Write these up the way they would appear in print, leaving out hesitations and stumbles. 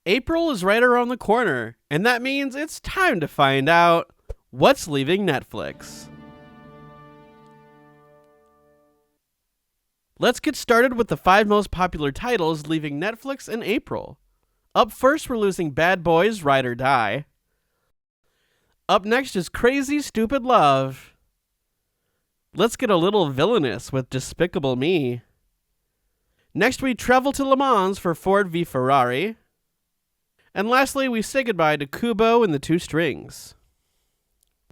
April is right around the corner, and that means it's time to find out what's leaving Netflix. Let's get started with the 5 most popular titles leaving Netflix in April. Up first, we're losing Bad Boys Ride or Die. Up next is Crazy Stupid Love. Let's get a little villainous with Despicable Me. Next, we travel to Le Mans for Ford v Ferrari. And lastly, we say goodbye to Kubo and the Two Strings.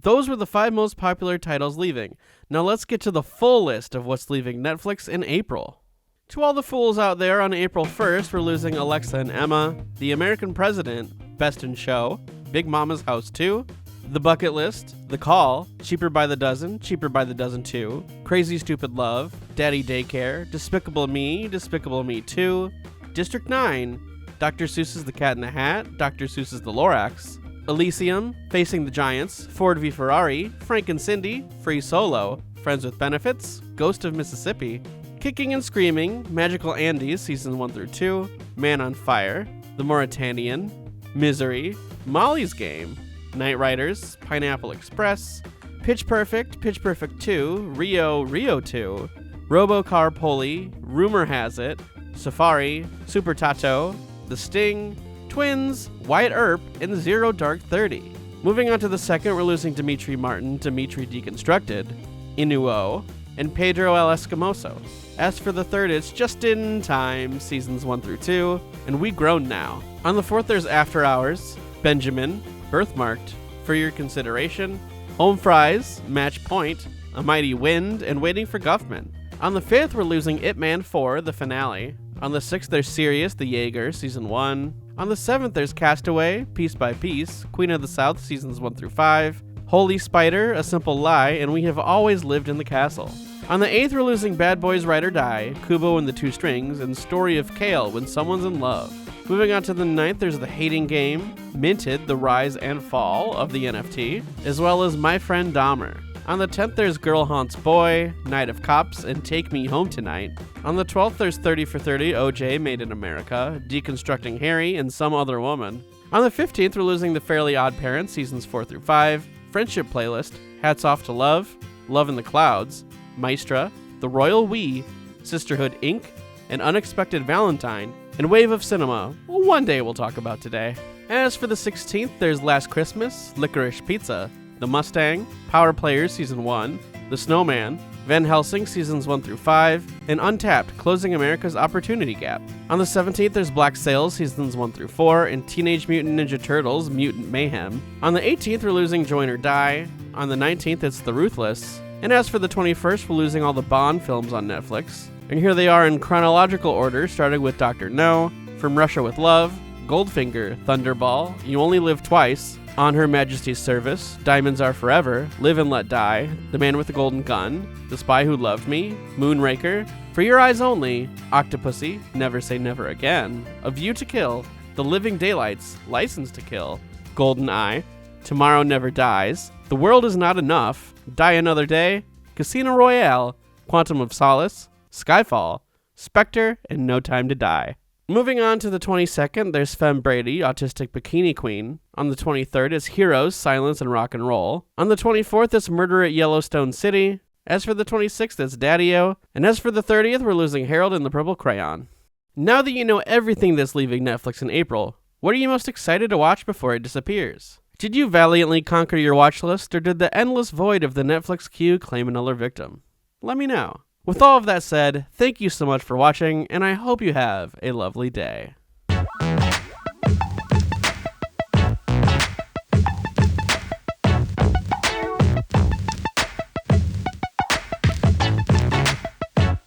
Those were the 5 most popular titles leaving. Now let's get to the full list of what's leaving Netflix in April. To all the fools out there, on April 1st, we're losing Alexa and Emma, The American President, Best in Show, Big Mama's House 2, The Bucket List, The Call, Cheaper by the Dozen 2, Crazy Stupid Love, Daddy Daycare, Despicable Me 2, District 9, Dr. Seuss's The Cat in the Hat, Dr. Seuss's The Lorax, Elysium, Facing the Giants, Ford v Ferrari, Frank and Cindy, Free Solo, Friends with Benefits, Ghost of Mississippi, Kicking and Screaming, Magical Andes Seasons 1 through 2, Man on Fire, The Mauritanian, Misery, Molly's Game, Night Riders, Pineapple Express, Pitch Perfect 2, Rio 2, Robocar Poli, Rumor Has It, Safari, Super Tato, The Sting, Twins, Wyatt Earp, and Zero Dark 30. Moving on to the second, we're losing Dimitri Martin, Dimitri Deconstructed, Inuo, and Pedro El Escamoso. As for the third, it's Just in Time, Seasons 1 through 2, and We Grown Now. On the fourth, there's After Hours, Benjamin, Birthmarked, For Your Consideration, Home Fries, Match Point, A Mighty Wind, and Waiting for Guffman. On the fifth, we're losing Ip Man 4, the finale. On the sixth, there's Sirius, the Jaeger, Season 1. On the seventh, there's Castaway, Piece by Piece, Queen of the South, Seasons 1 through 5, Holy Spider, A Simple Lie, and We Have Always Lived in the Castle. On the eighth, we're losing Bad Boys Ride or Die, Kubo and the Two Strings, and Story of Kale, When Someone's in Love. Moving on to the ninth, there's The Hating Game, Minted, The Rise and Fall of the NFT, as well as My Friend Dahmer. On the 10th, there's Girl Haunts Boy, Night of Cops, and Take Me Home Tonight. On the 12th, there's 30 for 30, OJ, Made in America, Deconstructing Harry, and Some Other Woman. On the 15th, we're losing The Fairly Odd Parents, Seasons 4 through 5, Friendship Playlist, Hats Off to Love, Love in the Clouds, Maestra, The Royal We, Sisterhood Inc., and Unexpected Valentine, and Wave of Cinema, one day we'll talk about today. As for the 16th, there's Last Christmas, Licorice Pizza, The Mustang, Power Players Season 1, The Snowman, Van Helsing Seasons 1 through 5, and Untapped, Closing America's Opportunity Gap. On the 17th, there's Black Sails Seasons 1 through 4, and Teenage Mutant Ninja Turtles, Mutant Mayhem. On the 18th, we're losing Join or Die. On the 19th, it's The Ruthless. And as for the 21st, we're losing all the Bond films on Netflix. And here they are in chronological order, starting with Dr. No, From Russia with Love, Goldfinger, Thunderball, You Only Live Twice, On Her Majesty's Service, Diamonds Are Forever, Live and Let Die, The Man with the Golden Gun, The Spy Who Loved Me, Moonraker, For Your Eyes Only, Octopussy, Never Say Never Again, A View to Kill, The Living Daylights, License to Kill, Golden Eye, Tomorrow Never Dies, The World Is Not Enough, Die Another Day, Casino Royale, Quantum of Solace, Skyfall, Spectre, and No Time to Die. Moving on to the 22nd, there's Femme Brady, Autistic Bikini Queen. On the 23rd is Heroes, Silence, and Rock and Roll. On the 24th, it's Murder at Yellowstone City. As for the 26th, it's Daddy-O. And as for the 30th, we're losing Harold and the Purple Crayon. Now that you know everything that's leaving Netflix in April, what are you most excited to watch before it disappears? Did you valiantly conquer your watch list, or did the endless void of the Netflix queue claim another victim? Let me know. With all of that said, thank you so much for watching, and I hope you have a lovely day.